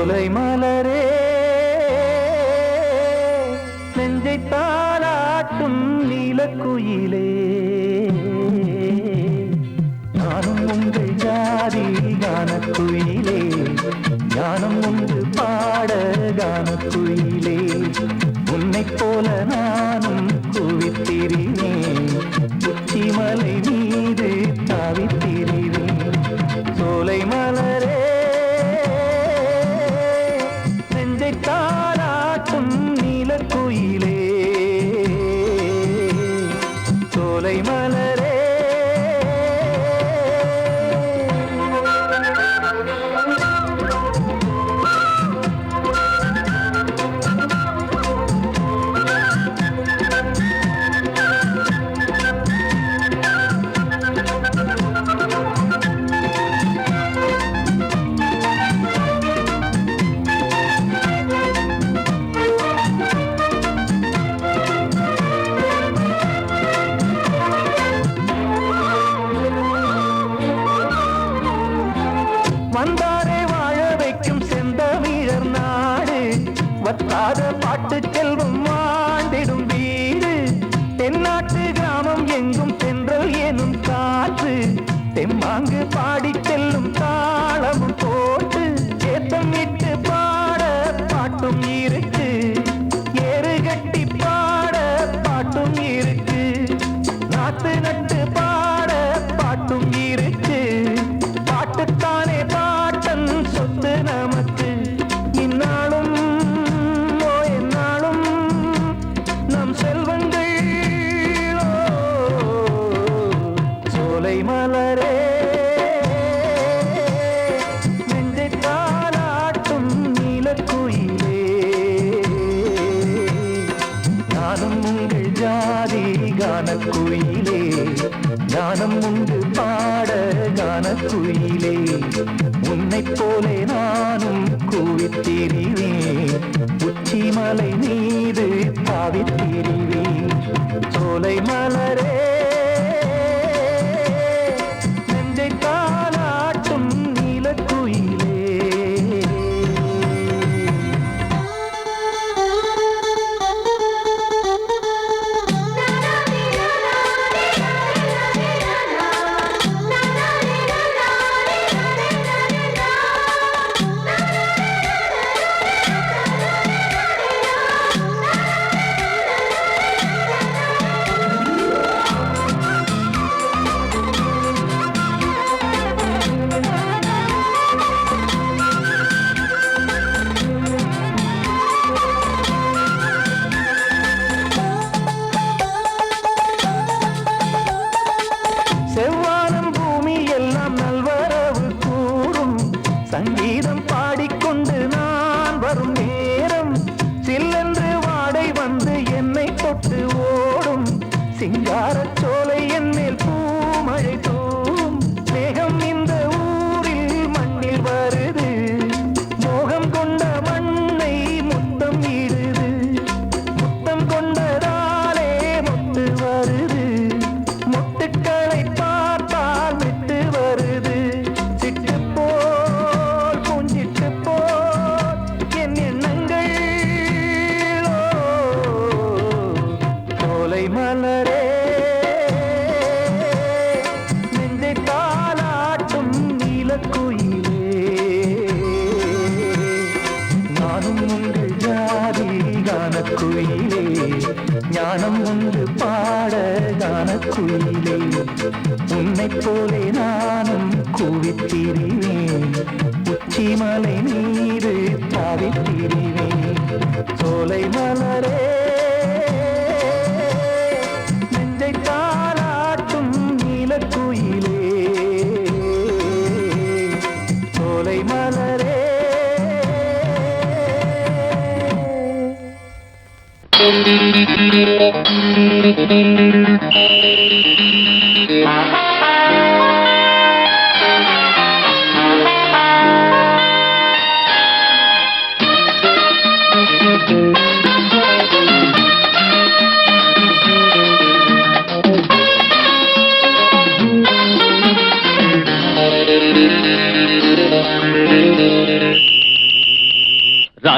சோலை மலரே நெஞ்சை தாளாட்டும் நீலக்குயிலே நானும் உங்கள் ஜாதி கானக்குயிலே ஞானம் உண்டு பாட கானக்குயிலே உன்னைப் போல நானும் குவித்திரினேன் உச்சிமலை மீது தாவித்திரினேன் சோலை மலரே நெஞ்சை தாளாட்டும் நீலக்குயிலே சோலை மலரே வந்தாரே வாழ வைக்கும் செந்தமிழர் நாடு வத்தாத பாட்டு செல்வம் வாழ்ந்திடும் வீடு தென்னாட்டு கிராமம் எங்கும் சென்றல் எனும் காற்று தெம்மாங்கு பாடி செல்லும் தாளமும் போட்டு ஏத்தம் இட்டு பாட பாட்டும் இருக்கு ஏறு கட்டி பாட பாட்டும் இருக்கு நாட்டு நட்டு பாட பாட்டும் இருக்கு பாட்டுத்தானே பாட்டன் சொத்து நமக்கு இந்நாளும் எந்நாளும் நம் செல்வங்கள் சோலை மலரே நெஞ்சை தாளாட்டும் நீலக்குயிலே நானும் உங்கள் ஜாதி கானக்குயிலே ஞானம் உண்டு பாட கானக்குயிலே உன்னைப் போலே நானும் கூவித்திரிவேன் உச்சிமலை மீது தாவித்திரிவேன் சோலை மலரே நெஞ்சை தாளாட்டும் நீலக்குயிலே செவ்வானம் பூமி எல்லாம் நல்வரவு கூறும் சங்கீதம் பாடிக்கொண்டு நான் வரும் நேரம் சில்லென்று வாடை வந்து என்னை தொட்டு ஓடும் சிங்காரச் சோலை என் மேல் பூமழை தூவும் மேகம் இந்த ஊரில் மண்ணில் வருது மோகம் கொண்ட மண்ணை முத்தம் இடுது முத்தம் கொண்டதாலே முத்து வருது முத்துக்களை பார்த்தால் விட்டு வருது சிட்டு போல் பூஞ்சிட்டு போல் என் எண்ணங்கள் சோலை மலரே நெஞ்சை தாளாட்டும் நீலக்குயிலே நானும் உங்கள் ஜாதி கானக்குயிலே ஞானம் உண்டு பாட கானக்குயிலே உன்னைப் போலே நானும் கூவித்திரிவேன் உச்சிமலை மீது தாவித்திரிவேன் சோலை மலரே நெஞ்சை தாளாட்டும் நீலக்குயிலே சோலை மலரே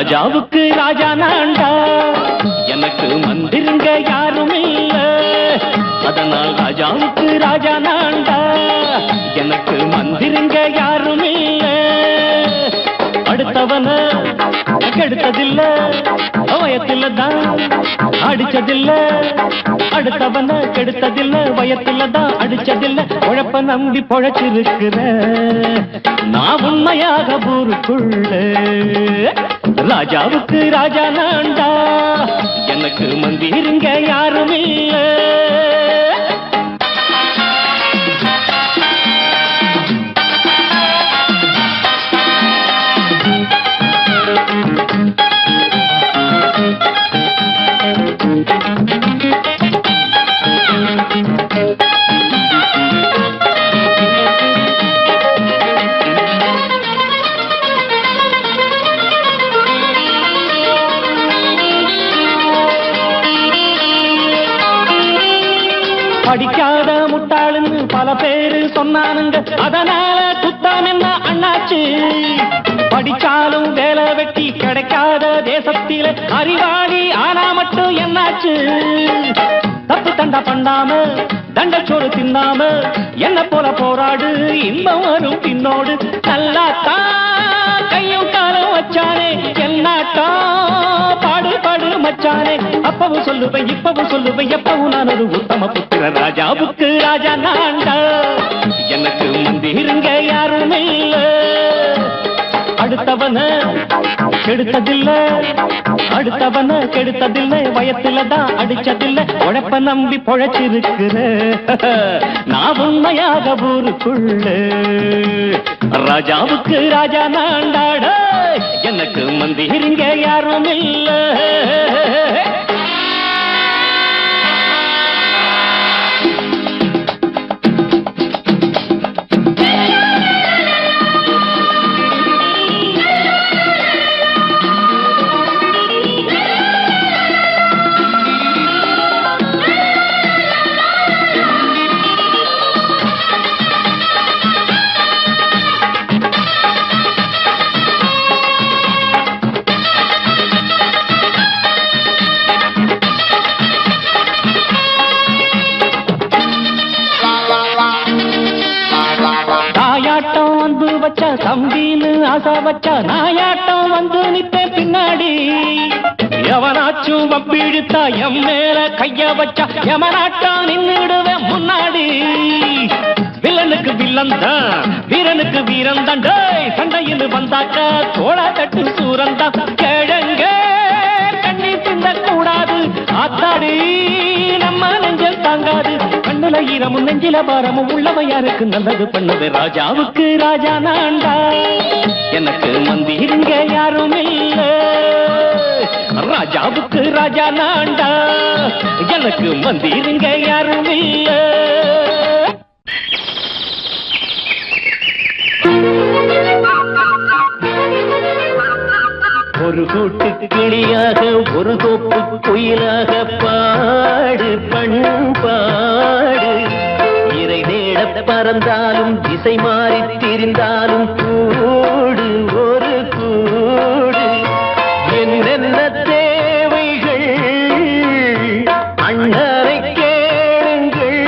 ராஜாவுக்கு ராஜா நான்டா, எனக்கு மந்திருங்க யாரும் இல்ல. அதனால் ராஜாவுக்கு ராஜா நான்டா, எனக்கு மந்திருங்க யாரும் இல்ல. அடுத்தவன கெடுத்ததில்ல, வயத்தில தான் அடிச்சதில்ல. அடுத்தவன கெடுத்ததில்ல, வயத்தில தான் அடிச்சதில்ல. உழப்ப நம்பி பொழைச்சிருக்கிற நான் உண்மையாக ஊருக்குள்ள. ராஜாவுக்கு ராஜா நான்டா, எனக்கு மந்திருங்க யாரும் இல்ல. படிக்காத முட்டாளுன்னு பல பேரு சொன்னானுங்க, அதனால குத்தம் என்ன அண்ணாச்சு. படிச்சாலும் வேலை வெட்டி கிடைக்காத தேசத்தில அறிவாளி ஆனா மட்டும் என்னாச்சு. தப்பு தண்டா பண்ணாம தண்டச்சோறு தின்னாம என்ன போல போராடு, இன்பம் வரும் பின்னோடு. நல்லாத்தான் கையும் காலம் வச்சானே, என்னாட்டா பாடு பாடு மச்சானே. அப்பவும் சொல்லுவேன் இப்பவும் சொல்லுவேன், எப்பவும் நான் ஒரு உத்தம புத்திர. ராஜாவுக்கு ராஜா நான்டா, எனக்கு மந்திருங்க யாரும் இல்ல. அடுத்தவன கெடுத்ததில்ல, அடுத்தவன கெடுத்ததில்ல, வயத்தில தான் அடிச்சதில்ல. உழைப்ப நம்பி பொழைச்சிருக்கிற நான் உண்மையாக ஊருக்குள்ள. ராஜாவுக்கு ராஜா நான்டாட, எனக்கு மந்திருங்க யாரும் இல்ல. தம்பின்னு ஆசா வச்சா நாயாட்டம் வந்து நிப்பே பின்னாடி. எவனாச்சும் வப்பிழுத்தா எம் மேல கைய வச்சா எவனாட்டம் நின்னுடுவேன் முன்னாடி. வில்லனுக்கு வில்லன் தான், வீரனுக்கு வீரன் தான். சண்டையில் வந்தாக்க தோள தட்டு சூரன் தான். கிழங்க கண்ணி தின்ன கூடாது, ஆத்தாடி நம்ம நெஞ்சல் தாங்காது. கண்ணுல ஈரமும் நெஞ்சில பாரமும் உள்ளவ யாருக்கு நல்லது பண்ணது. ராஜாவுக்கு ராஜா நான்டா, எனக்கு மந்திருங்க யாரும் இல்ல. ராஜாவுக்கு ராஜா நான்டா, எனக்கு மந்திருங்க யாரும் இல்ல. ஒரு கூட்டு கிளியாக ஒரு தோப்பு குயிலாக பாடு பண்பாடு. இறை தேட பறந்தாலும் திசை மாறி திரிந்தாலும் கூடு ஒரு கூடு. என்னென்ன தேவைகள் அண்ணரை கேளுங்கள்.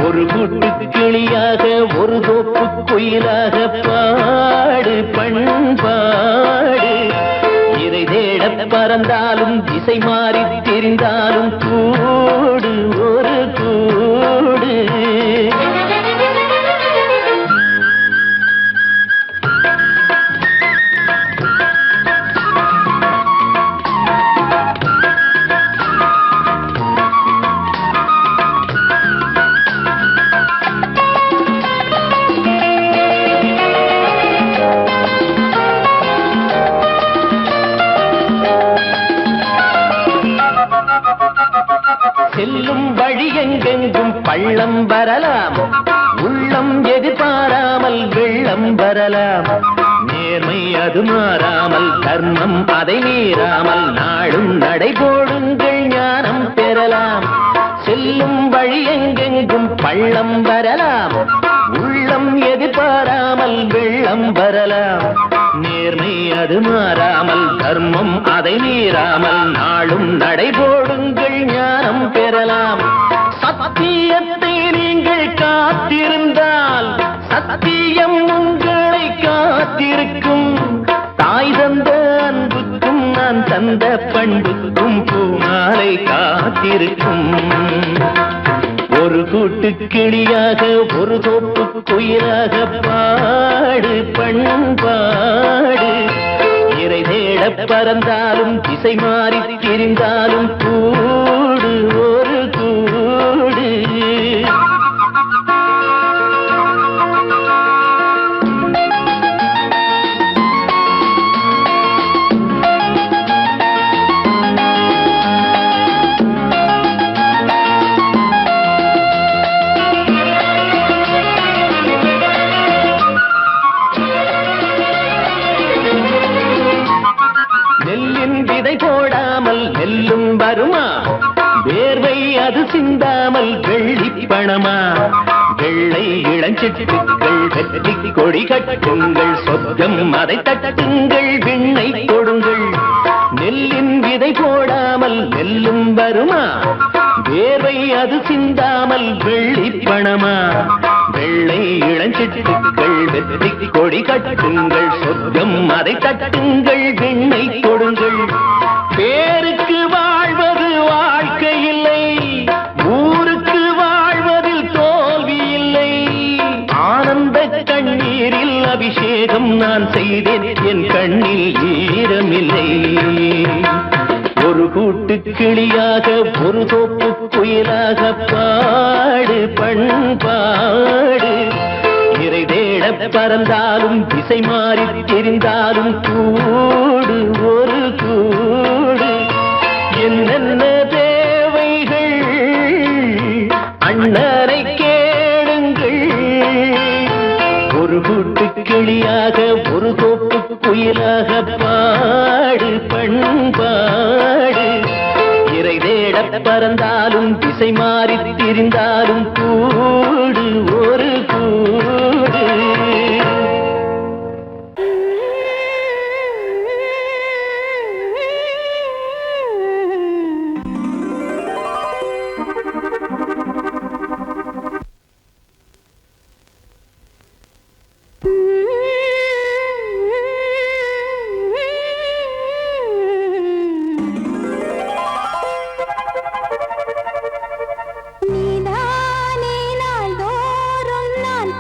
ஒரு கூட்டு கிளியாக ஒரு தோப்பு குயிலாக பாடு பண்பாடு. இறை தேட பறந்தாலும் திசை மாறி தெரிந்தாலும் கூடு ஒரு கூடு. செல்லும் வழி எங்கெங்கும் பள்ளம் வரலாம், உள்ளம் எதிர்பாராமல் வெள்ளம் வரலாம். நேர்மை அது மாறாமல், தர்மம் அதை மீறாமல், நாளும் நடைபோடுங்கள் ஞானம் பெறலாம். செல்லும் வழி எங்கெங்கும் பள்ளம் வரலாம், உள்ளம் எதிர்பாராமல் வெள்ளம் வரலாம். நேர்மை அது மாறாமல் தர்மம் அதை மீறாமல் நாளும் நடைபோடுங்கள் ஞானம் பெறலாம் சத்தியத்தை நீங்கள் காத்திருந்தால் சத்தியம் உங்களை காத்திருக்கும் தாய் தந்த அன்புக்கும் நான் தந்த பண்புக்கும் பூமாலை காத்திருக்கும் ஒரு கூட்டு கிளியாக ஒரு தோப்பு குயிலாக பாடு பண்பாடு இறை தேட பறந்தாலும் திசை மாறி திரிந்தாலும் கூடு ஒரு கூடு போடாமல் நெல்லும் வருமா வேர்வை அது சிந்தாமல் வெள்ளி பணமா வெள்ளை இளஞ்சிட்டுக்கள் வெற்றி கொடி கட்டுங்கள் சொர்க்கம் அதை தட்டுங்கள் விண்ணை கொடுங்கள் நெல்லின் விதை போடாமல் நெல்லும் வருமா வேர்வை அது சிந்தாமல் வெள்ளி பணமா வெள்ளை இளஞ்சிட்டுக்கள் வெற்றி கொடி கட்டுங்கள் சொர்க்கம் அதை தட்டுங்கள் விண்ணை கொடுங்கள் பேருக்கு வாழ்வது வாழ்க்கை இல்லை ஊருக்கு வாழ்வதில் தோல்வி இல்லை ஆனந்த கண்ணீரில் அபிஷேகம் நான் செய்தேன் என் கண்ணில் ஈரமில்லை ஒரு கூட்டு கிளியாக ஒரு தோப்பு குயிலாக பாடு பண்பாடு இறை தேட பறந்தாலும் திசை மாறி தெரிந்தாலும் கூடு ஒரு கூடு என்னென்ன தேவைகள் அண்ணரை கேளுங்கள் ஒரு கூட்டு கிளியாக ஒரு தோப்பு குயிலாக பாடு பண்பாடு இறை தேட பறந்தாலும் திசை மாறி திரிந்தாலும் கூடு ஒரு கூடு நீதானே நாள்தோறும் நான்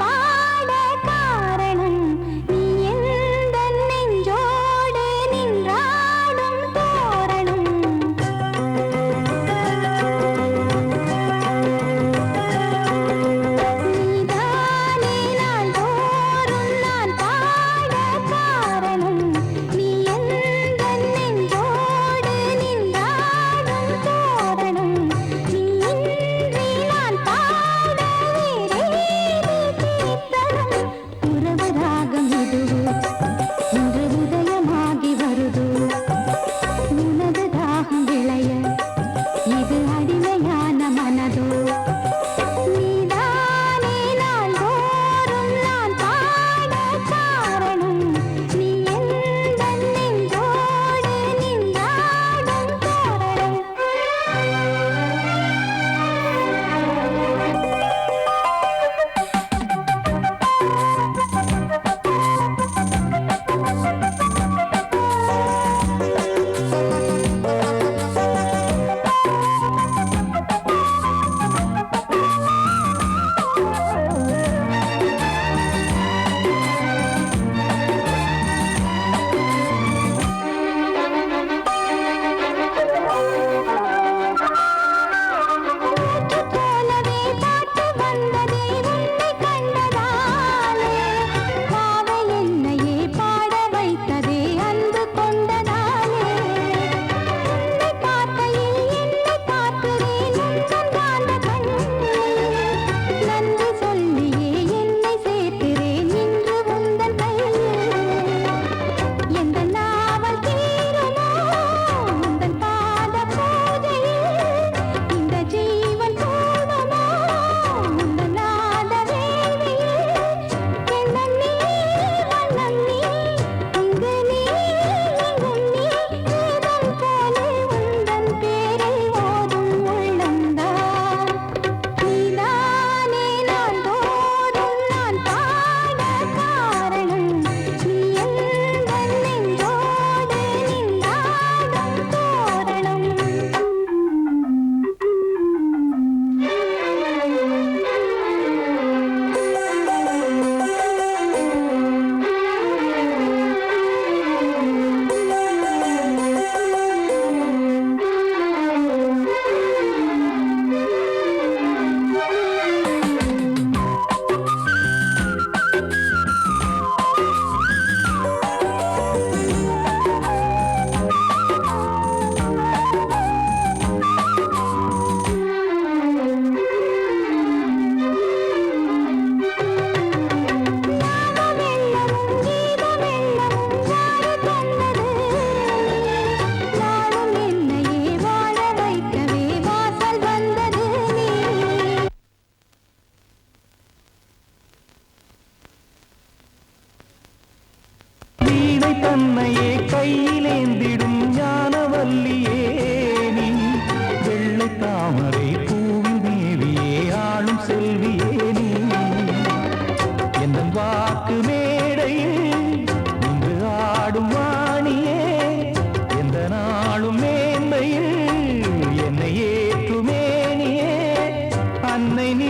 அன்னை நீ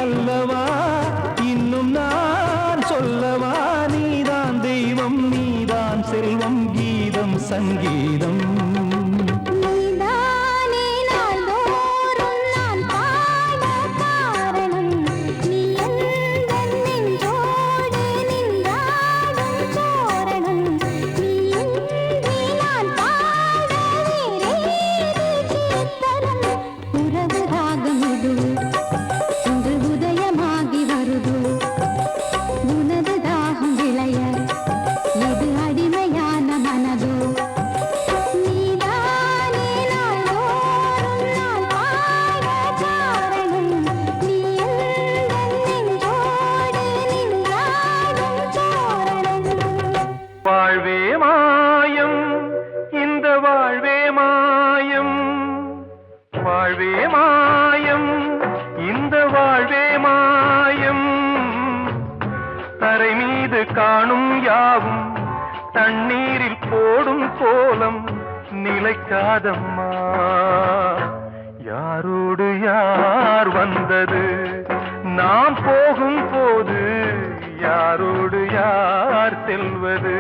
அல்லவா, இன்னும் நான் சொல்லவா, நீதான் தெய்வம் நீதான் செல்வம், கீதம் சங்கீதம். வாழ்வே மாயம், இந்த வாழ்வே மாயம், வாழ்வே மாயம், இந்த வாழ்வே மாயம். தரை மீது காணும் யாவும் தண்ணீரில் போடும் கோலம் நிலைக்காதம்மா. யாரோடு யார் வந்தது நாம் போகும் போது, யாரோடு யார் செல்வது.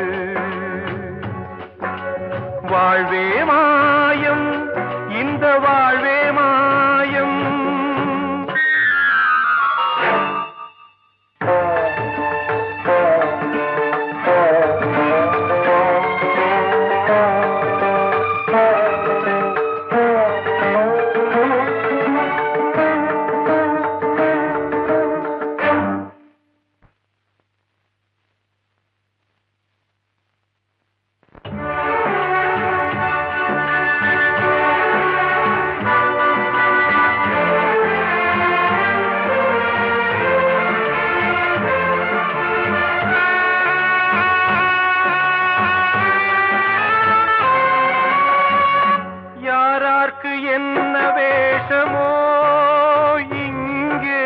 வாழ்வே மாயம், இந்த வாழ்வே மாயம். என்ன வேஷமோ இங்கே,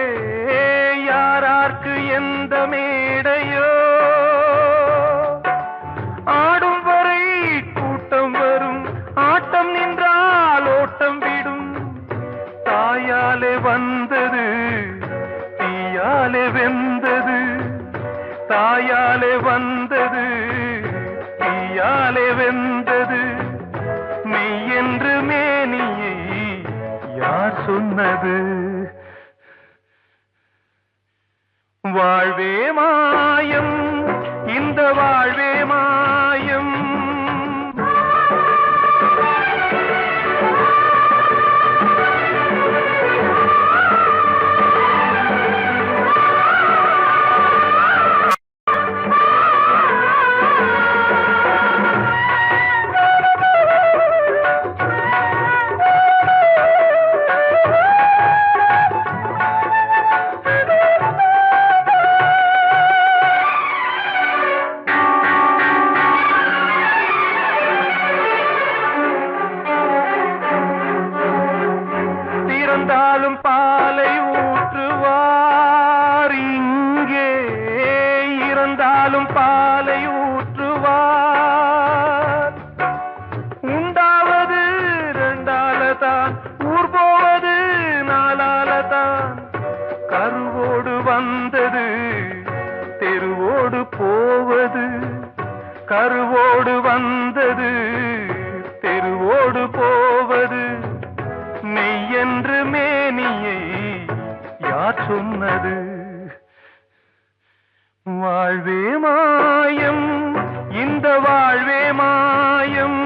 யாரார்க்கு எந்த மேடையோ, ஆடும் வரை கூட்டம் வரும், ஆட்டம் நின்றால் ஓட்டம் விடும். தாயாலே வந்தது தீயாலே வெந்தது, தாயாலே வந்தது தீயாலே வெந்தது. மெய் என்று மேனியை யார் சொன்னது. வாழ்வே மாயம், இந்த வாழ்வே மாயம். இறந்தாலும் பாலை ஊற்றுவார் இங்கே, இறந்தாலும் பாலை ஊற்றுவார். உண்டாவது ரெண்டாலதான், ஊர் போவது நாலாலதான். கருவோடு வந்தது தெருவோடு போவது, கருவோடு வந்தது தெருவோடு போவது. மெய் என்று மேனியை யார் சொன்னது. வாழ்வே மாயம், இந்த வாழ்வே மாயம்.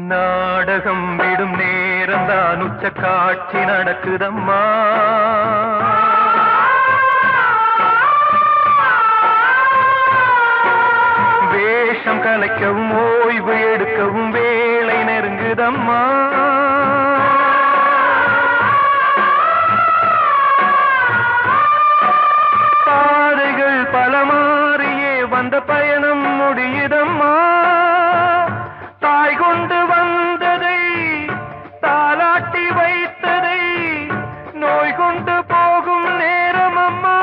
நாடகம் விடும் நேரம் தான் உச்ச காட்சி நடக்குதம்மா. முடியுதம்மா. பாதைகள் பல மாறியே வந்த பயணம் முடியுதம்மா. தாய் கொண்டு வந்ததை தாலாட்டி வைத்ததை நோய் கொண்டு போகும் நேரம் அம்மா.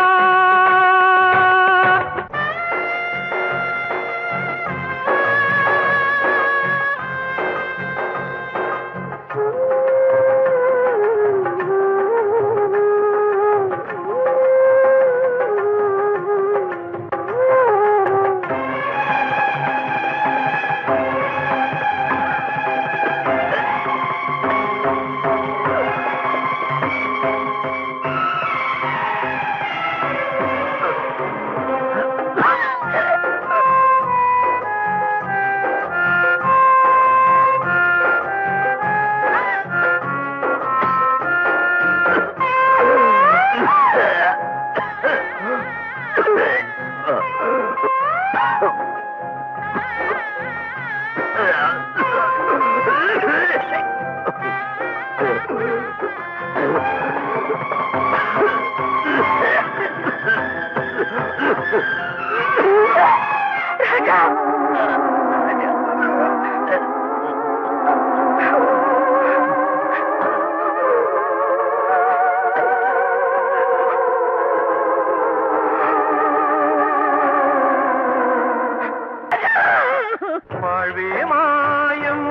வாழ்வே மாயம்,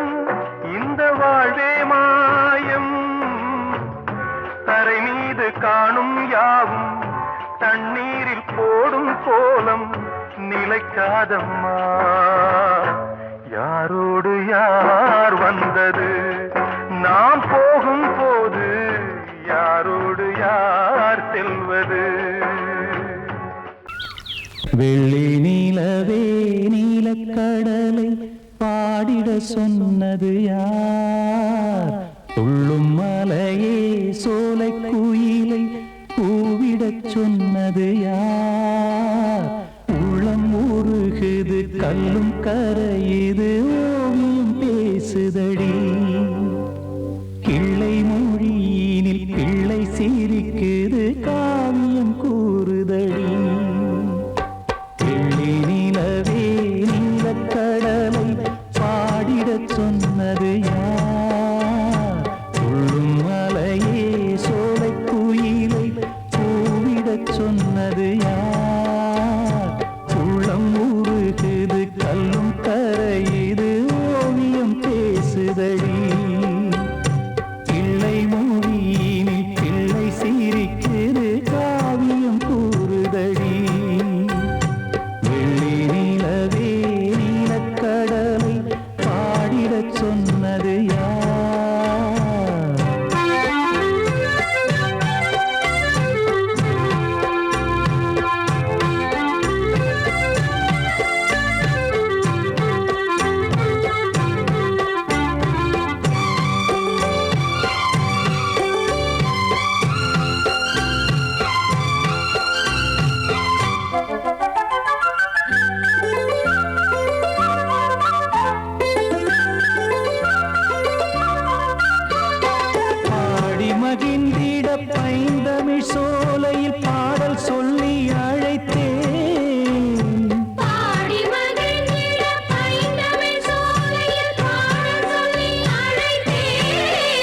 இந்த வாழ்வே மாயம். தரை மீது காணும் யாவும் தண்ணீரில் போடும் கோலம் நிலைக்காதம்மா. யாரோடு யார் வந்தது நாம் போகும் போது, யாரோடு யார் செல்வது. வெள்ளி நீலவே நீலக்கடலை பாடிட சொன்னது யார்? துள்ளும் மலையே சோலை குயிலை கூவிடச் சொன்னது யார்? உள்ளம் உருகுது கல்லும் கரையுது ஓவியம் பேசுதடி. கிள்ளை மொழியினில் பிள்ளை சிரிக்குது காவியம் கூறுதடி. கடலை பாடிடச் சொன்னது யார்? துள்ளும் மலையே சோலை குயிலை கூவிடச் சொன்னது யார்? உள்ளம் உருகுது கல்லும் கரையுது ஓவியம் பேசுதடி. பிள்ளை மொழியினில் பிள்ளை சிரிக்குது காவியம் கூறுதடி. கடலை பாடிடச் சொன்னது யார்? மகிழ்ந்திட பைந்தமிழ் சோலையில் பாடல் சொல்லி அழைத்தேன். பாடி மகிழ்ந்திட பைந்தமிழ் சோலையில் பாடல் சொல்லி அழைத்தேன்.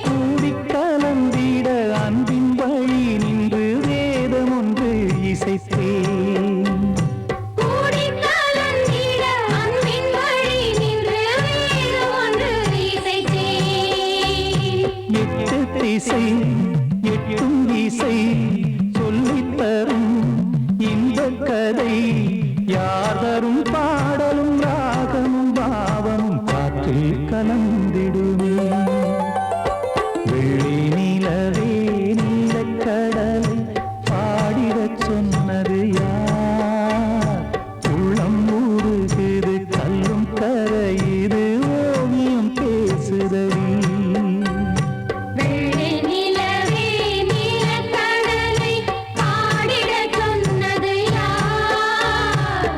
கூடி கலந்திட அன்பின் வழி நின்று வேதம் ஒன்று இசைத்தேன். கூடி கலந்திட அன்பின் வழி நின்று வேதம் ஒன்று இசைத்தேன். எட்டு திசை எட்டும் இசை சொல்லித் தரும் இந்த கதை யார் தரும் பாடலும் ராகமும் பாவமும் காற்றில் கலந்திடுமே. வெள்ளி நிலவே நீலக்கடலை பாடிடச் சொன்னது யார்? உள்ளம் ஊறுகுது கல்லும் கரையுது ஓவியம் பேசுதடி. வெள்ளி நிலவே நீலக்கடலை பாடிடச் சொன்னது யார்?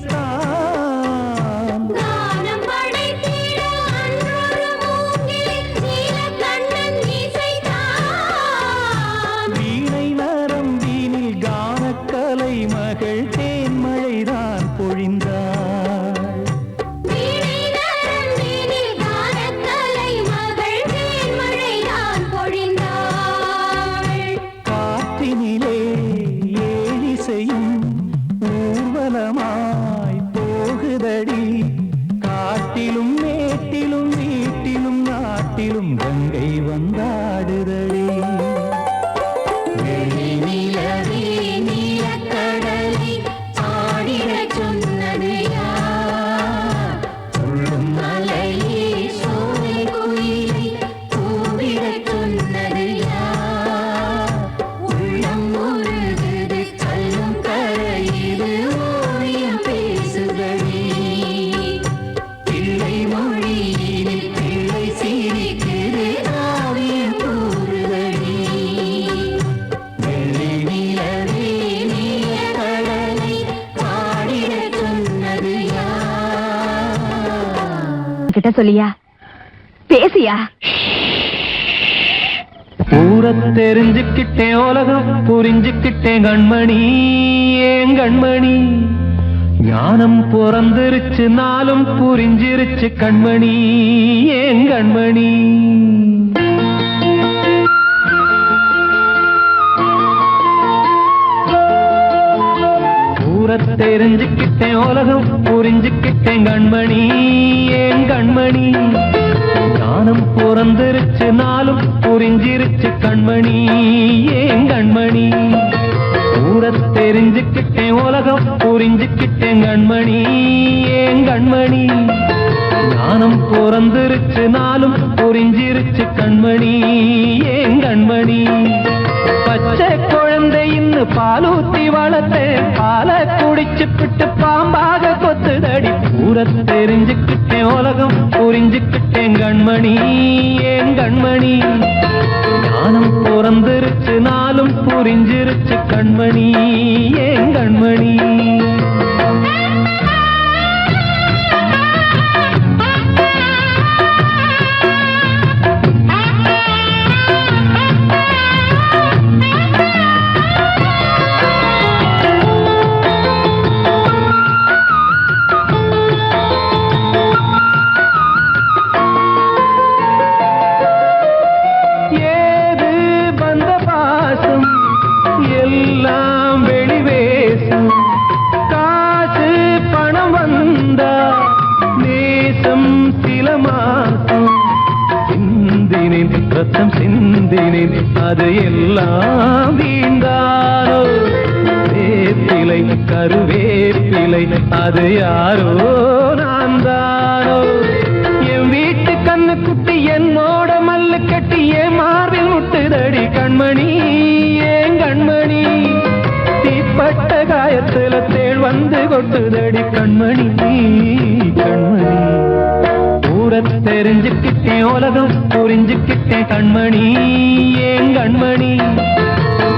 வீசத்தான் கானம் படைத்திட அன்றொரு மூங்கில் நீலக்கண்ணன் இசைத்தான். வீணை நரம்பினில் கானக்கலை மகள் தேன்மழைதான் பொழிந்தாள். வீணை நரம்பினில் கானக்கலை மகள் தேன்மழைதான் பொழிந்தாள். காற்றினிலே ஏழிசையும் ஊர்வலமாய் போகுதடி. காட்டிலும் மேட்டிலும் வீட்டிலும் நாட்டிலும் கங்கை வந்தாடுதடி. வெள்ளி நிலவே நீலக்கடலை ஆடிடச் சொன்னது யார்? துள்ளும் மலையே சோலை குயிலை கூவிடச் சொன்னது யார்? உள்ளம் உருகுது கல்லும் கரையுது ஓவியம் பேசுதடி. பிள்ளை மொழியினில் பிள்ளை சிரிக்குது காவியம் கூறுதடி. வெள்ளி நிலவே நீலக்கடலை பாடிடச் சொன்னது யார்? கிட்ட சொல்லியா பேசியா? ஊரத் தெரிஞ்சுக்கிட்டேன் உலகம் புரிஞ்சுக்கிட்டேன் கண்மணி ஏன் கண்மணி ஞானம் பிறந்திருச்சு நாளும் புரிஞ்சிருச்சு கண்மணி ஏன் கண்மணி ஊரத் தெரிஞ்சுக்கிட்டேன் உலகம் புரிஞ்சுக்கிட்டேன் கண்மணி ஏன் கண்மணி ஞானம் பிறந்திருச்சு நாளும் புரிஞ்சிருச்சு கண்மணி ஏன் கண்மணி ஊரத் தெரிஞ்சுக்கிட்டேன் உலகம் புரிஞ்சுக்கிட்டேன் கண்மணி ஏன் கண்மணி ஞானம் பிறந்திருச்சு நாளும் புரிஞ்சிருச்சு கண்மணி ஏன் கண்மணி பச்சை குழந்தை இன்னும் பாலூத்தி வளர்த்தேன் பாலை குடிச்சு பிட்டு பாம்பாக கொத்துதடி ஊரத் தெரிஞ்சுக்கிட்டேன் உலகம் புரிஞ்சுக்கிட்டேன் கண்மணி ஏன் கண்மணி ஞானம் பிறந்திருச்சு நாளும் புரிஞ்சிருச்சு கண்மணி ஏன் கண்மணி ஏது வந்த பாசம் எல்லாம் வெளிவேசும் காசு பணம் வந்தா நேசம் சில மாசம் சிந்தினேன் ரத்தம் சிந்தினேன் அது எல்லாம் வீண்டாரோ வேப்பிலை கருவேப்பிலை அது யாரோ நான் தானோ என் வீட்டு கண்ணு குட்டி என்னோட மல்லு கட்டி என் மார்பில் முட்டுதடி கண்மணி ஏன் கண்மணி தீப்பட்ட காயத்துல தேள் வந்து கொட்டுதடி கண்மணி கண்மணி ஊரத் தெரிஞ்சுக்கிட்டேன் உலகம் புரிஞ்சுக்கிட்டேன் கண்மணி ஏன் கண்மணி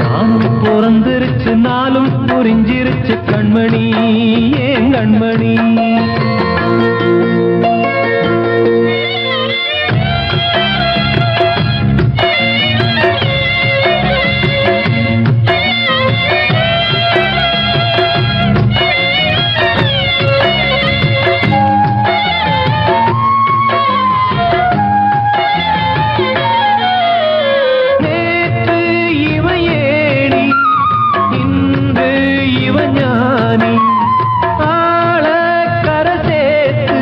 நானும் பிறந்திருச்சு நாளும் புரிஞ்சிருச்சு கண்மணி ஏன் கண்மணி நேற்று இவ ஏணி இன்று இவ ஞானி ஆள கரை சேர்த்து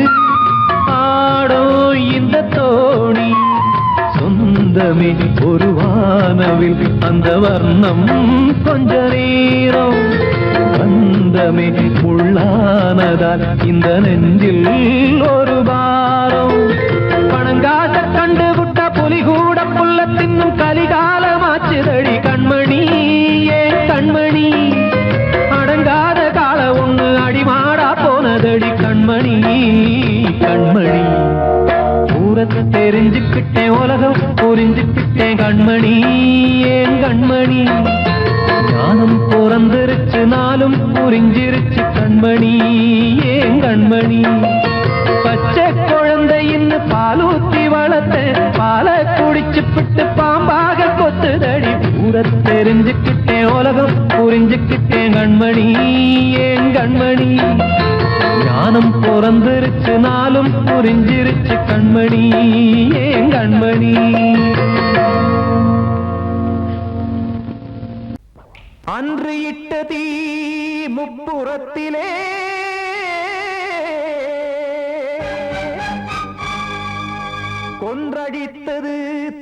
ஆடோ இந்த தோணி சொந்தமே ஒரு வானவில் அந்த வர்ணம் கொஞ்ச நேரம் பந்தமே உள்ளானதால் இந்த நெஞ்சில் ஒரு பாரம் பணங்காச கண்டு விட்ட புலி கூட புல்ல தின்னும் கலிகாலமாச்சுதடி கண்மணி ஏன் கண்மணி அடங்காத கால ஒண்ணு அடிமாடா போனதடி கண்மணி கண்மணி ஊரத் தெரிஞ்சுக்கிட்டேன் உலகம் புரிஞ்சுக்கிட்டேன் கண்மணி ஏன் கண்மணி ஞானம் பிறந்திருச்சு பிறந்திருச்சு நாளும் புரிஞ்சிருச்சு கண்மணி ஏன் கண்மணி பச்சை குழந்தையின்னு பாலூத்தி வளர்த்த பாலை குடிச்சு பிட்டு பாம்பாக கொத்துதடி ஊர தெரிஞ்சுக்கிட்டேன் உலகம் புரிஞ்சுக்கிட்டேன் கண்மணி ஏன் கண்மணி ஞானம் பிறந்திருச்சு நாளும் புரிஞ்சிருச்சு கண்மணி ஏன் கண்மணி அன்று இட்ட தீ முப்புறத்திலே கொன்றடித்தது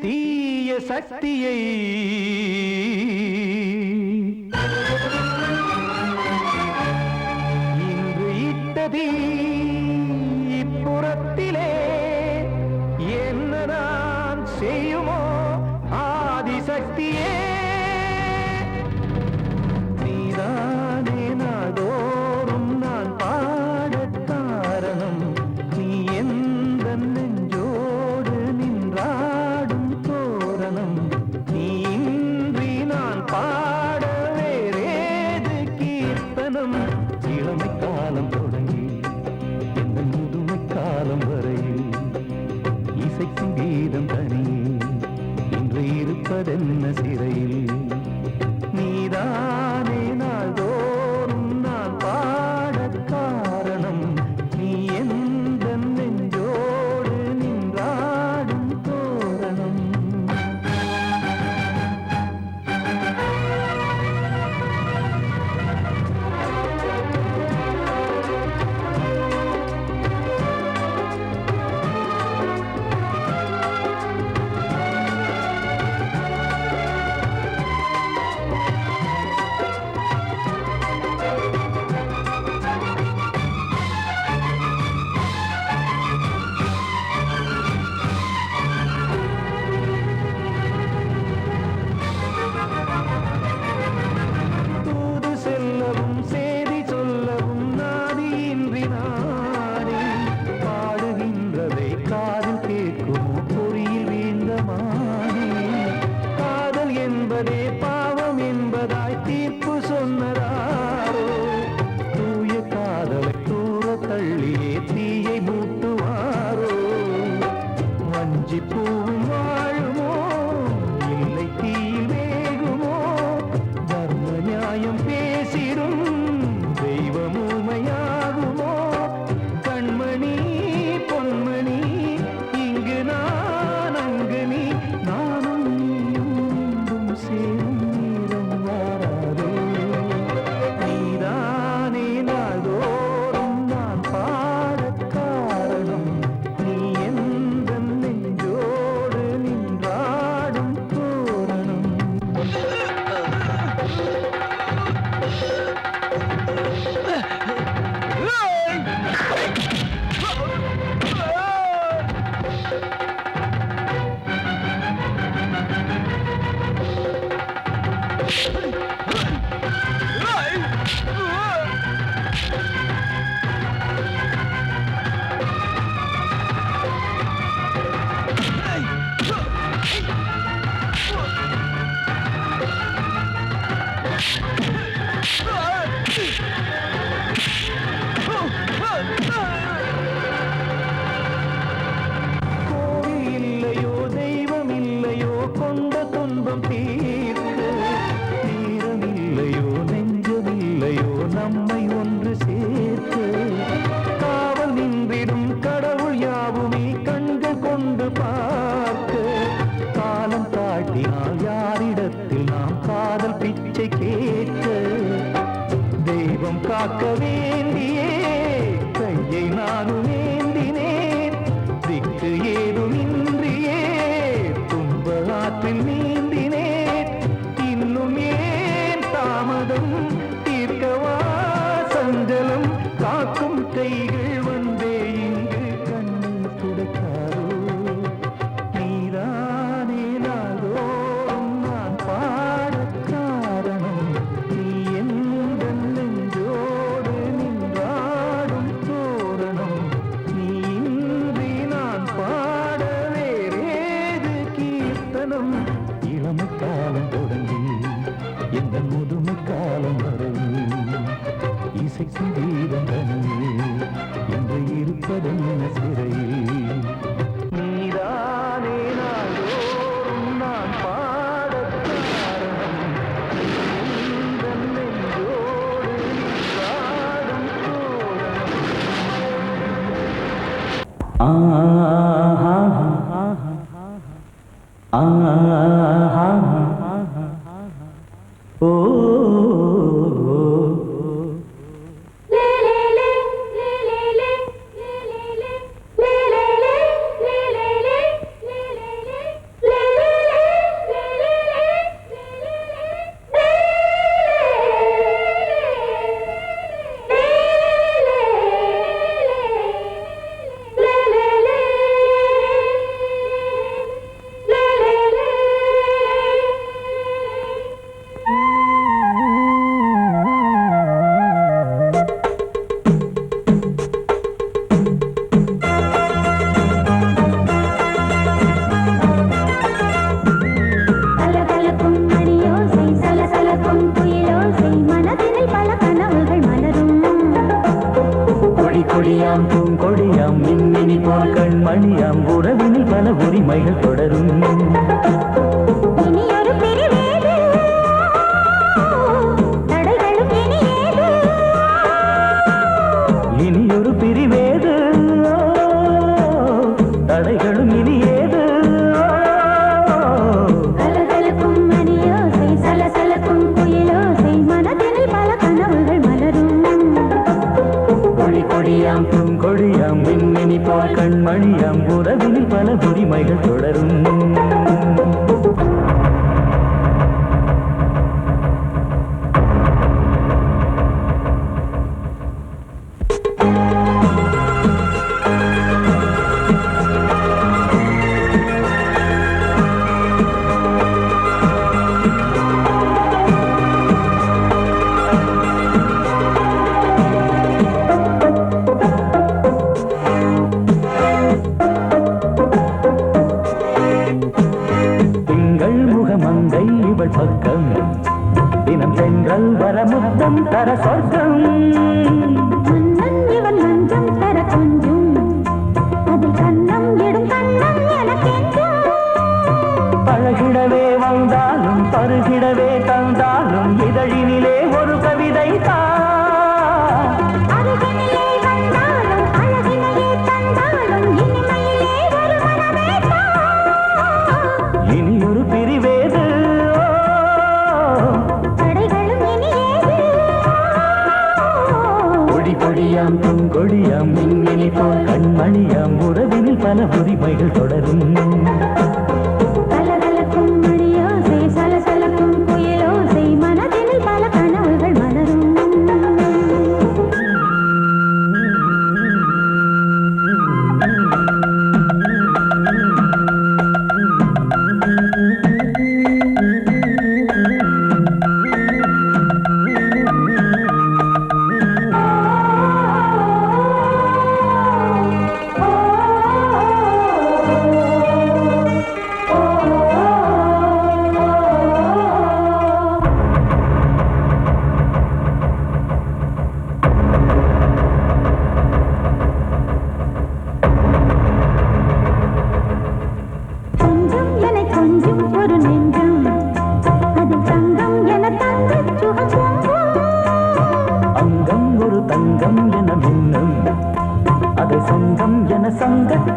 தீய சக்தியை இன்று இட்ட தீ இப்புறத்திலே என்ன நான் செய்யுமோ ஆதிசக்தியே நீதானே நாடோறும் நான் பாடக் காரணம் நீ எந்த நெஞ்சோடு நின்றாடும் தோரணம் நீ இன்றி நான் பாட வேறேது கீர்த்தனம் இளமை காலம் தொடங்கி இருப்பதென்ன சிறையில் நீதானே நாள்தோறும் நான் பாடக் காரணம் எந்தன் நெஞ்சோடு நீ வாடும் தோரணம் கொடியாம் பூங்கொடியாம் மின்மினி போல் கண்மணியாம் உறவினில் பல உரிமைகள் தொடரும் இனியொரு பிரிவேது தடைகளும் இனி ஏது கொடியாம் பூங்கொடியாம் மின்மினி போல் கண்மணியாம் உறவினில் பல உரிமைகள் தொடரும் பக்கம் தினம் சென்றல் வர முத்தம் தர சொர்க்கம் இவன் மஞ்சம் தர கொஞ்சம் அதில் கண்ணம் இடும் கண்ணம் எனக்கென்றும் பழகிடவே வந்தாலும் பருகிடவே தந்தாலும் இதழினிலே ஒரு கவிதை அருகினிலே வந்தாலும் அழகினையே தந்தாலும் இனிமையிலே ஒரு மனமே இனியொரு பிரிவேது கொடியாம் பூங்கொடியாம் மின்மினி போல் கண்மணியாம் உறவினில் பல உரிமைகள் தொடரும் கலகலக்கும் மணியோசை சலசலக்கும் குயிலோசை மனதினில் பல கனவுகள் மலரும்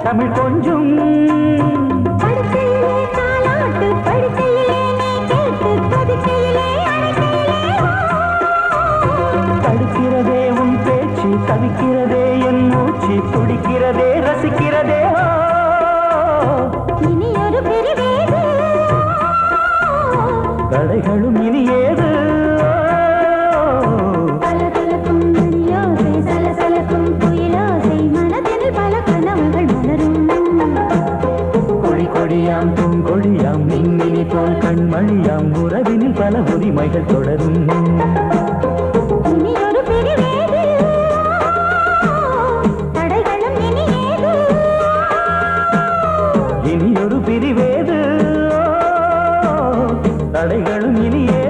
தமிழ் கொஞ்சம் படுக்கையிலே தாலாட்டு படுக்கையிலே கேட்டு படுக்கையிலே தடுக்கிறதே உன் பேச்சு தவிக்கிறதே என் மூச்சு துடிக்கிறதே ரசிக்கிறதே இனி ஒரு பிரிவேது தடைகளும் இனி ஏது கலகலக்கும் மணியோசை சலசலக்கும் குயிலோசை மனதில் பல கனவுகள் மலரும் கொடியாம் பூங்கொடியாம் மின்மினி போல் கண்மணியாம் உறவினில் பல உரிமைகள் தொடரும் இனியொரு பிரிவேது தடைகளும் இனி ஏது இனியொரு பிரிவேது தடைகளும் இனி ஏது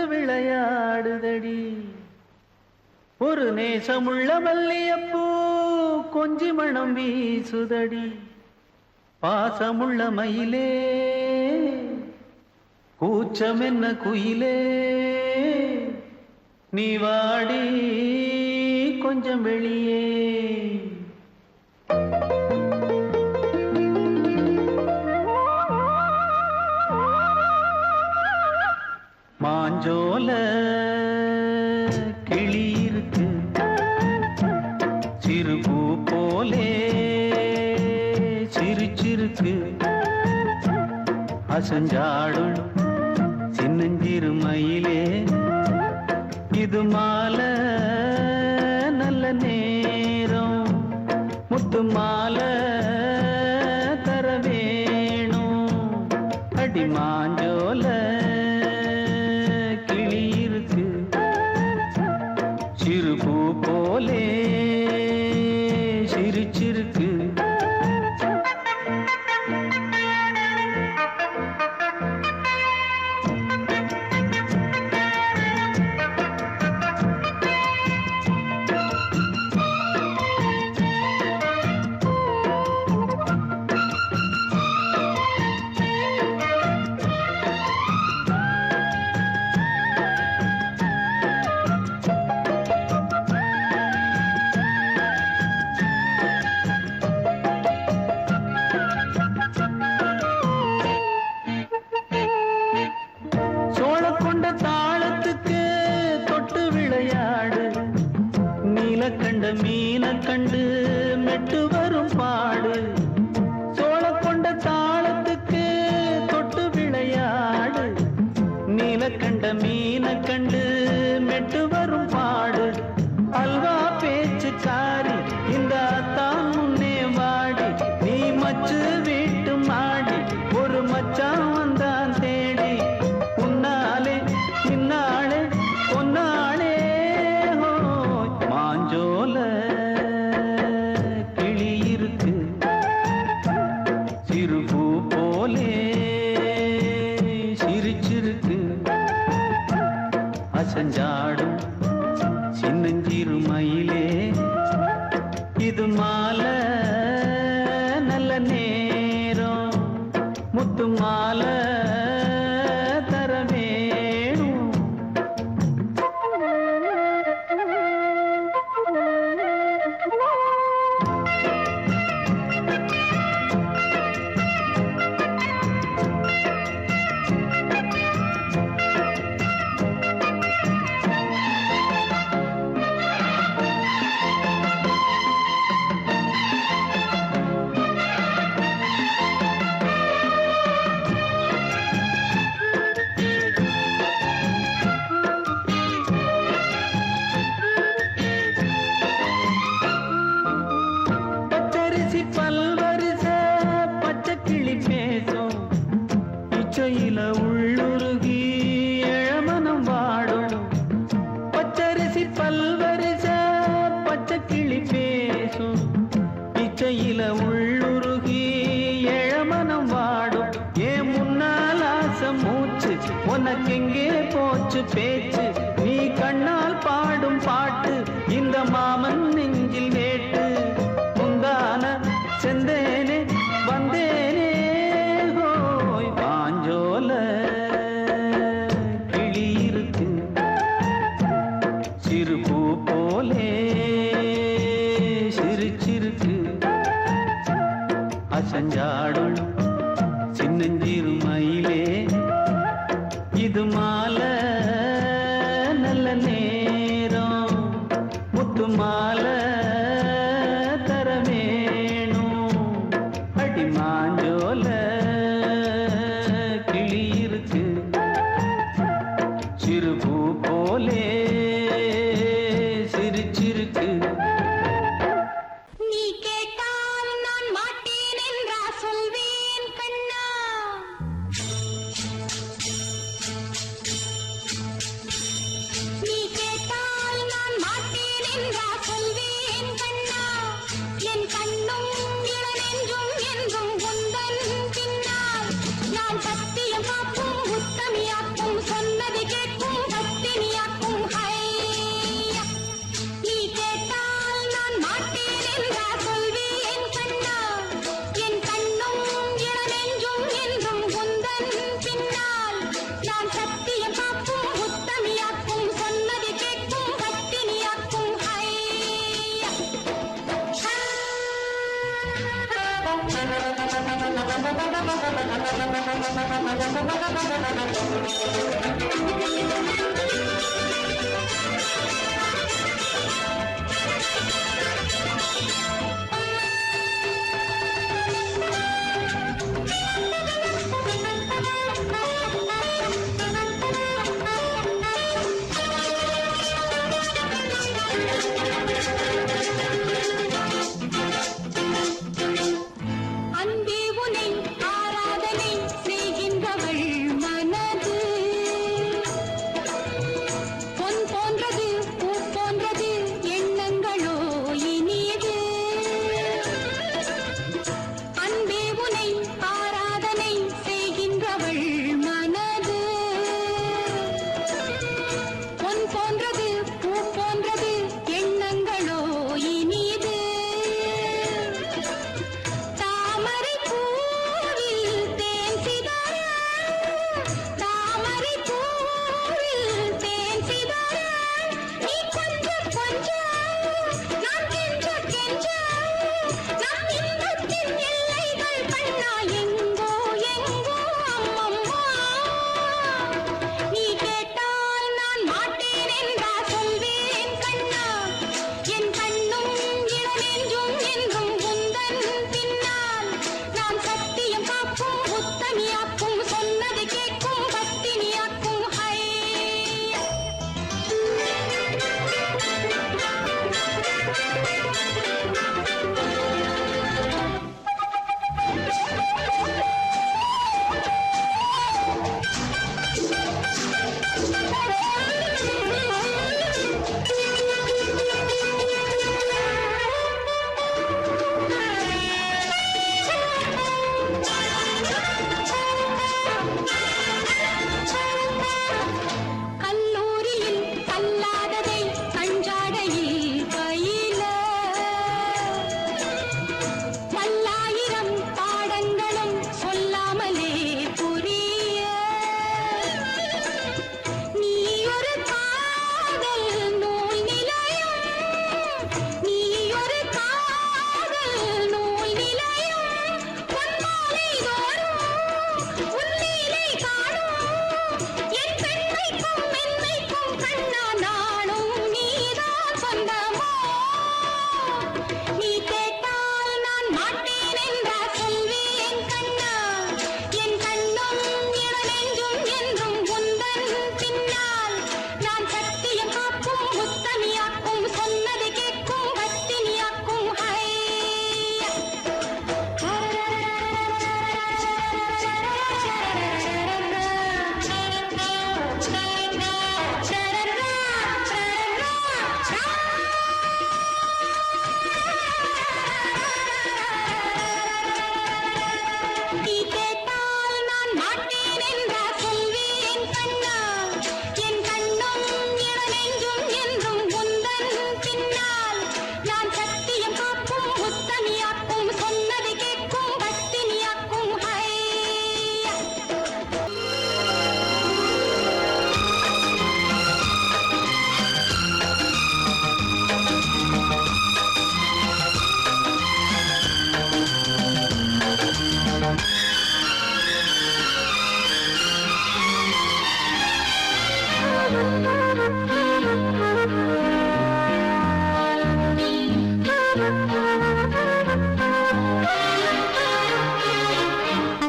விளையாடுதடி ஒரு நேசமுள்ள மல்லியப்பூ கொஞ்சி மணம் வீசுதடி பாசமுள்ள மயிலே கூச்சம் என்ன குயிலே நீ வாடி கொஞ்சம் வெளியே மாஞ்சோல கிளி இருக்கு சிறுபூ போலே சிரிச்சிருக்கு அசஞ்சாடும் சின்னஞ்சிறு மயிலே இது மாலை நல்ல நேரம் முத்து மாலை தர வேணும் அடி மாஞ்சோல கிளி இருக்கு சிறுபூ போலே சிரிச்சிருக்கு கண்ட மீன கண்டு மெட்டு வரும் பாடு சோழ கொண்ட தாளத்துக்கு தொட்டு விளையாடு நீல கண்ட மீன கண்டு மெட்டு வரும் பாடு அல்வா பேச்சு காரி இந்த தான் முன்னே வாடி நீ மச்சு வீட்டு மாடி ஒரு மச்சான் வந்தான் தேடி உன்னாலே இன்னாலே பொன்னாலே மாஞ்சோல கிளி இருக்கு சிறுபூ போலே சிரிச்சிருக்கு அசஞ்சாடும் சின்னஞ்சிறு மயிலே இது மாலை நல்ல நேரம் முத்து மாலை தர வேணும் இச்சையில உள்ளுருகி இளமனம் வாடும் பச்சரிசி பல்வரிச பச்சை கிளி பேசும் இச்சையில உள்ளுருகி இளமனம் வாடும் ஏன் முன்னால் ஆசை மூச்சு உனக்கெங்கே போச்சு பேச்சு நீ கண்ணால் பாடும் பாட்டு இந்த மாமன் நெஞ்சில் வேட்டு முந்தான செந்தேனே வந்தேனே மாஞ்சோல கிளி இருக்கு சிறுபூ போலே சிரிச்சிருக்கு அசஞ்சாடும் சின்னஞ்சிறு மயிலே இது மாலை நல்ல நேரம் முத்து மாலை தர வேணும் அடி மாஞ்சோல கிளி இருக்கு சிறுபூ போலே சிரிச்சிருக்கு நீ கேட்டால் நான் மாட்டேன் என்றா சொல்வேன் கண்ணா நீ கேட்டால் நான் மாட்டேன் என்றா சொல்வேன் கண்ணா என் கண்ணும் இளநெஞ்சும் என்றும் உந்தன் பின்னால் நான் சத்தியம் காக்கும் உத்தமியாக்கும் சொன்னது கேட்கும்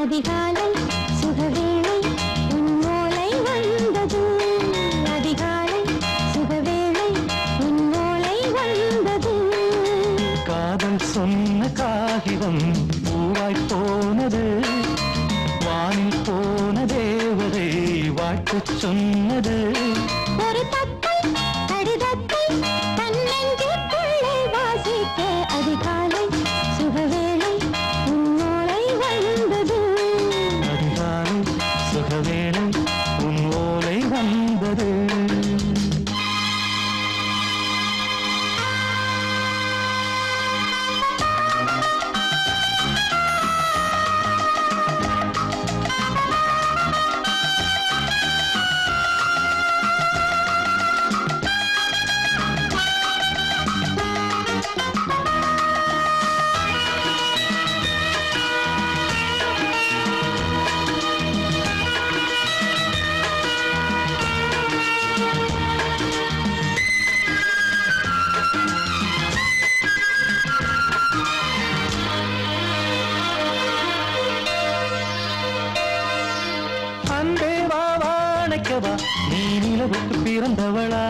அதிகாலை சுகவேளை உன்னோலை வந்தது. அதிகாலை சுகவேளை உன்னோலை வந்தது. காதல் சொன்ன காகிதம் பூவாய் போனது. வானில் போன தேவதை வாழ்த்து சொன்னது. ஒரு நிலவுக்கு பிறந்தவளா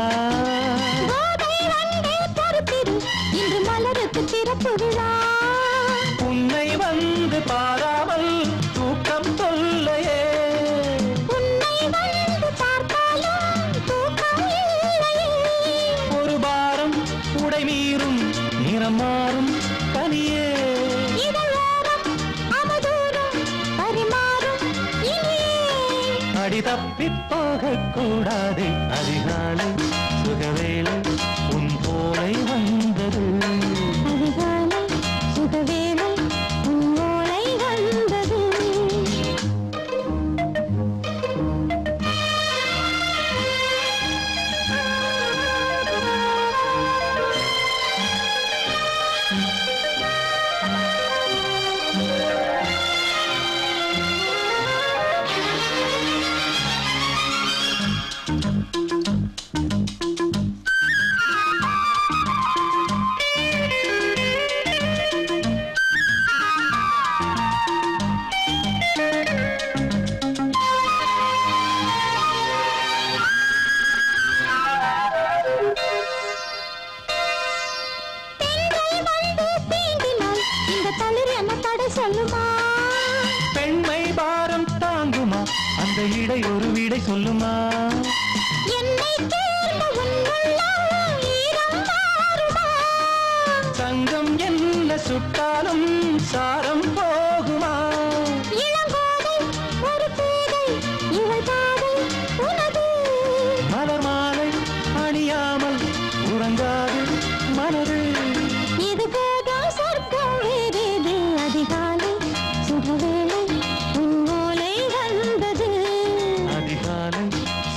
கோதை வந்தே பொறுப்பிரு இன்று மலருக்கு திறப்பு விழா உன்னை வந்து பாராமல் தூக்கம் சொல்லையே உன்னை வந்து பார்த்தாலும் தூக்கம் இல்லையே ஒரு பாரம் உடை மீறும் நிறம் மாறும் கனியே இதழோரம் அமுதூரம் பரிமாறும் இனியே அடி தப்பிப் போகக் கூடாது அதிகாலை சுகவேளை உன் போலை வந்தது அதிகாலை சுகவேளை உன் ஓலை வந்தது சொல்லுமா பெண்மை பாரம் தாங்குமா அந்த இடை ஒரு விடை சொல்லுமா என்னை தேர்ந்த உன்னுள்ளம் ஈரம் மாறுமா சங்கம் என்ன சுட்டாலும் சாரம் போகுமா இளங்கோதை ஒரு பேதை இவள் பாதை உனது மலர் மாலை அணியாமல் உறங்காது மனது இது போதும் சொர்க்கம் வேறேது அதிகாலை சுகவேளை உன் ஓலை வந்தது அதிகாலை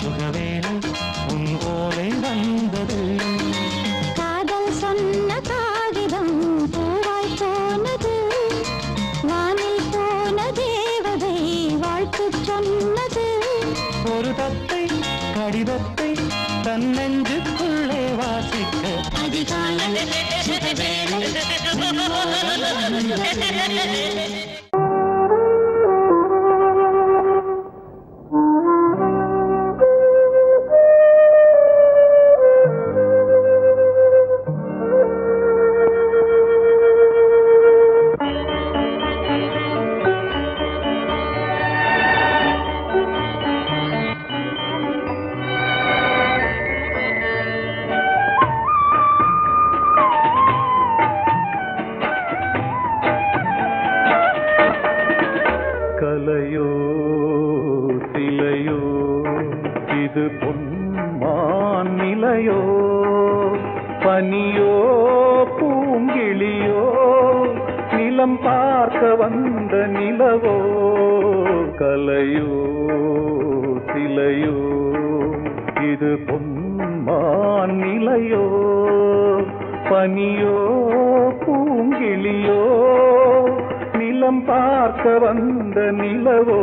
சுகவேளை உன் ஓலை வந்தது காதல் சொன்ன காகிதம் பூவாய் போனது வானில் போன தேவதை வாழ்த்து சொன்னது ஒரு தத்தை கடிதத்தை தன் நெஞ்சுக்குள்ளே வாசிக்க அதிகாலை சுகவேளை உன் ஓலை வந்தது கலையோ சிலையோ இது பொன்மான் நிலையோ பனியோ பூங்கிளியோ நிலம் பார்க்க வந்த நிலவோ கலையோ சிலையோ இது பொன்மான் நிலையோ பனியோ பூங்கிளியோ நிலம் பார்க்க வந்த நிலவோ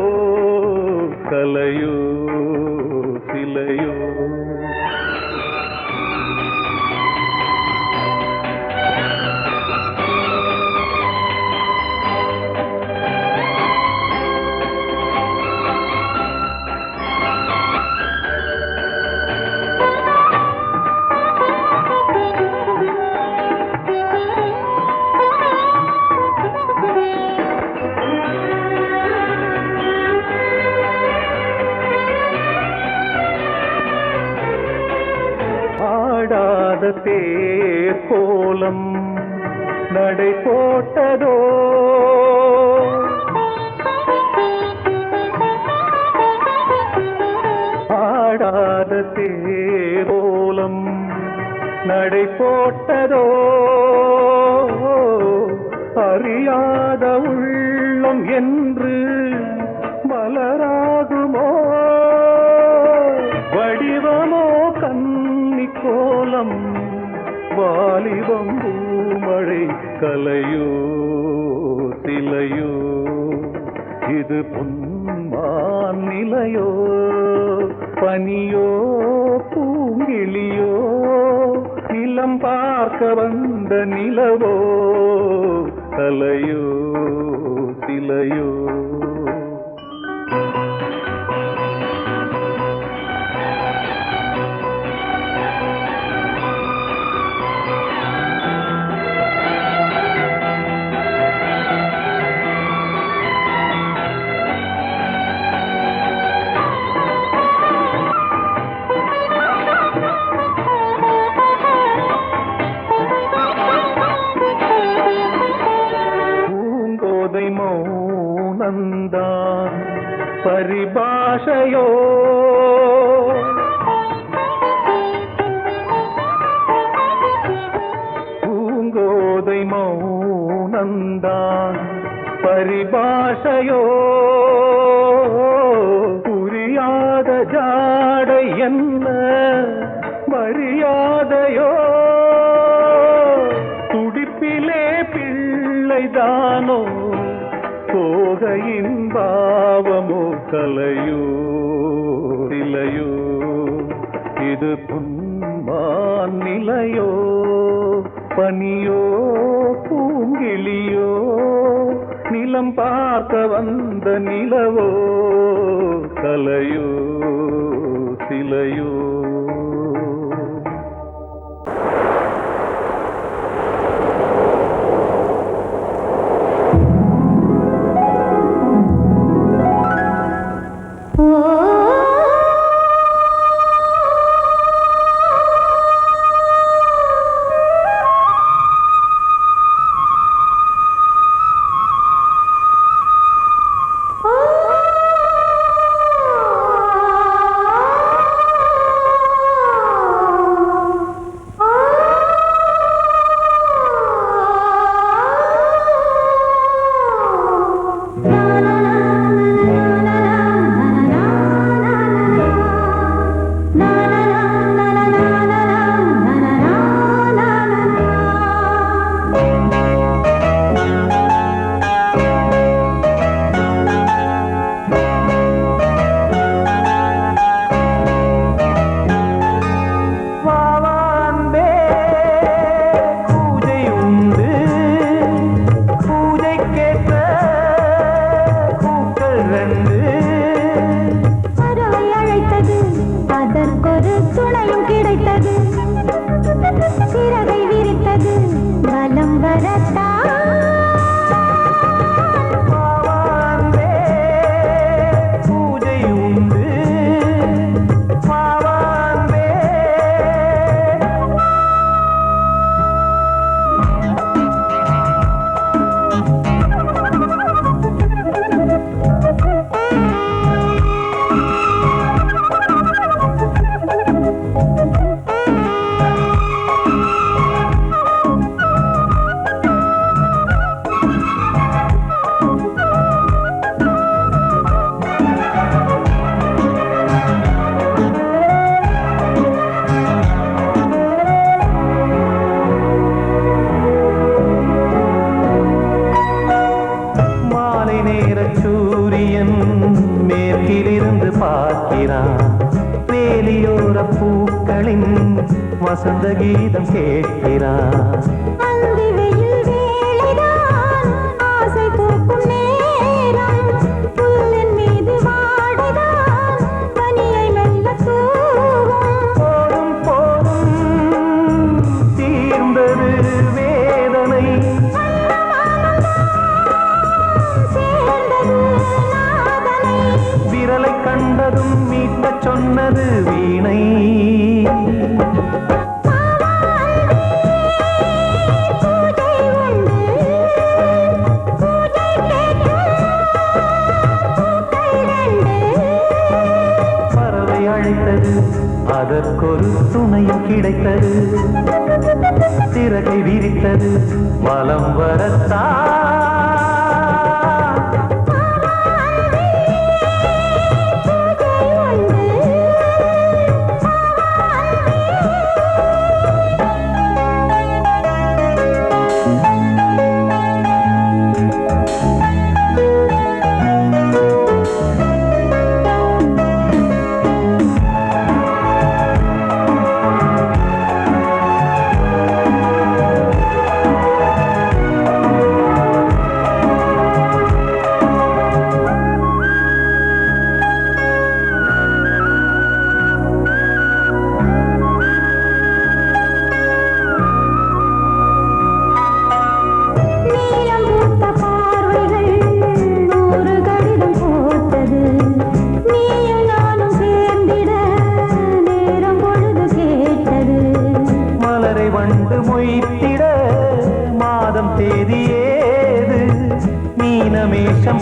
கலையோ சிலையோ ஆடாத தேர் கோலம் நடை போட்டதோ ஆடாத தேர் கோலம் நடை போட்டதோ அறியாத உள்ளம் என்று மலராகுமோ வடிவமோ கன்னி கோலம் வாலிபம் பூமழை கலையோ சிலையோ இது பொன்மான் நிலையோ பனியோ பூங்கிளியோ நிலம் பார்க்க வந்த நிலவோ கலையோ சிலையோ பரிபாஷையோ பூங்கோதை மௌனந்தான் பரிபாஷையோ புரியாத ஜாடை என்ன மரியாதையோ துடிப்பிலே பிள்ளைதானோ போகையின் பாவமோ கலையோ இலையோ இது புன்மான் நிலையோ பனியோ பூங்கிளியோ நிலம் பார்க்க வந்த நிலவோ கலையோ சிலையோ வசந்த கீதம் கேட்கிறான் ஆசை பூக்கும் நேரம் புல்லின் மீது வாடுதான் பனியை மெல்ல தூவும் போதும் போதும் தீர்ந்தது வேதனை சேர்ந்தது நாதனை விரலை கண்டதும் மீட்டச் சொன்னது வீணை அதற்கொரு துணையும் கிடைத்தது சிறகை விரித்தது வலம் வரத்தான்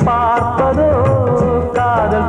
பார்ப்பதோ காதல்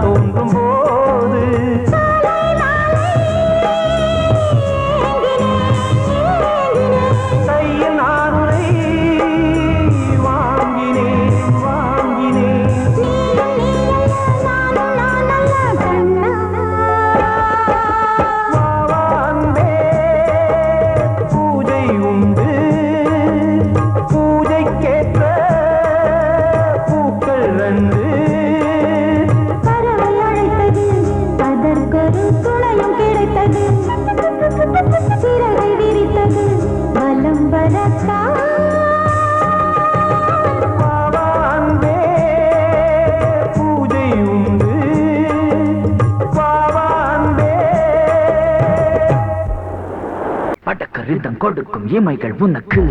ரிதம் கொடுக்கும் இமைகள் உனக்கு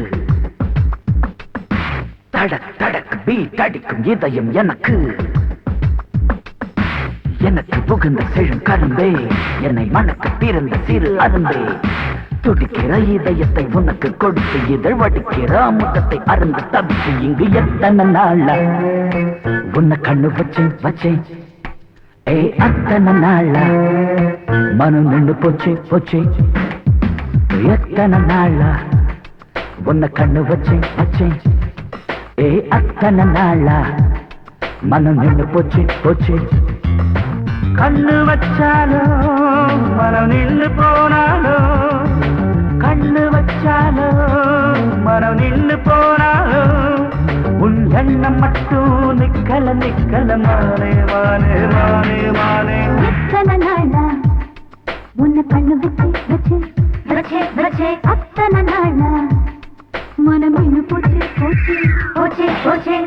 தடக் தடக் பீட் அடிக்கும் இதயம் எனக்கு எனக்கு புகுந்த செழும் கரும்பே என்னை மணக்க பிறந்த சிறு அரும்பே துடிக்கிற இதயத்தை உனக்கு கொடுத்து இதழ் வடிக்கிற அமுதத்தை அருந்து தவித்து இங்கு எத்தனை நாள உன்னை கண்ணு வச்சேன் வச்சேன் ஏ அத்தனை நாள மனம் நின்று போச்சு போச்சு எத்தனை நாள உன்னை கண்ணு வச்சேன் வச்சேன் ஏ அத்தனை நாள மனம் நின்று போச்சு போச்சு கண்ணு வச்சாலும் மனம் நின்று போனாலும் கண்ணு வச்சாலும் மனம் நின்று போனாலும் உன் எண்ணம் மட்டும் நிக்கல நிக்கல மானே மானே மானே மானே எத்தனை நாளா உன்னை கண்ணு வச்சு வச்சு வச்சு வச்சு அத்தனை நாளா மனம் இன்னும் போச்சு போச்சு போச்சு போச்சு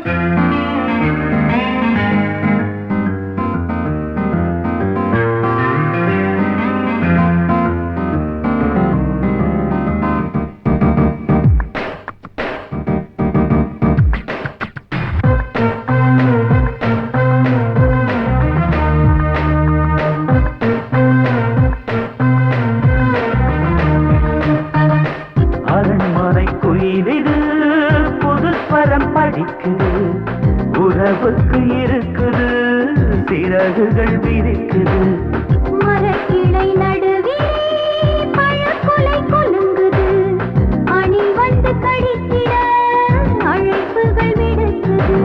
உறவுக்கு இருக்குது சிறகுகள் விரிக்குது மரக்கிளை நடுவே பழக்குலை கொலுங்குது அணி வந்து கடித்திட அழைப்புகள் விடுக்குது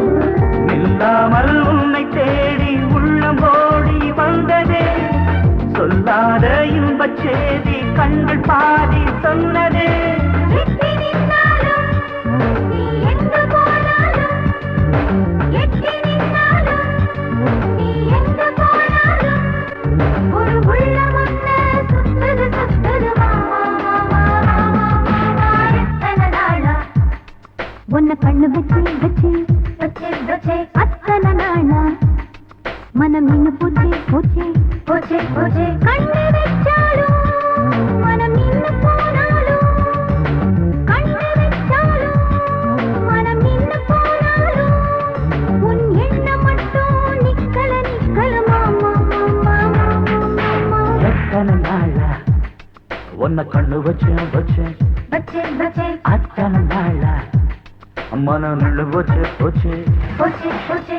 இல்லாமல் உன்னை தேடி உள்ளம் ஓடி வந்ததே சொல்லாத இன்பச் செய்தி கண்கள் பாதி சொன்னதே உன்னை கண்ணு வச்சு வச்சு வச்சு வச்சு அத்தனை நாளா மனம் இன்னும் போச்சு போச்சு போச்சு போச்சு கண்ணு வச்சாலும் மனம் இன்னும் போனாலும் கண்ணு வச்சாலும் மனம் இன்னும் போனாலும் உன் எண்ணம் மட்டும் நிக்கல நிக்கல மாமா மாமா மாமா எத்தனை நாளா உன்னை கண்ணு வச்சேன் வச்சேன் வச்சு வச்சு அத்தனை நாளா மனம் நின்று போச்சு போச்சு போச்சு போச்சு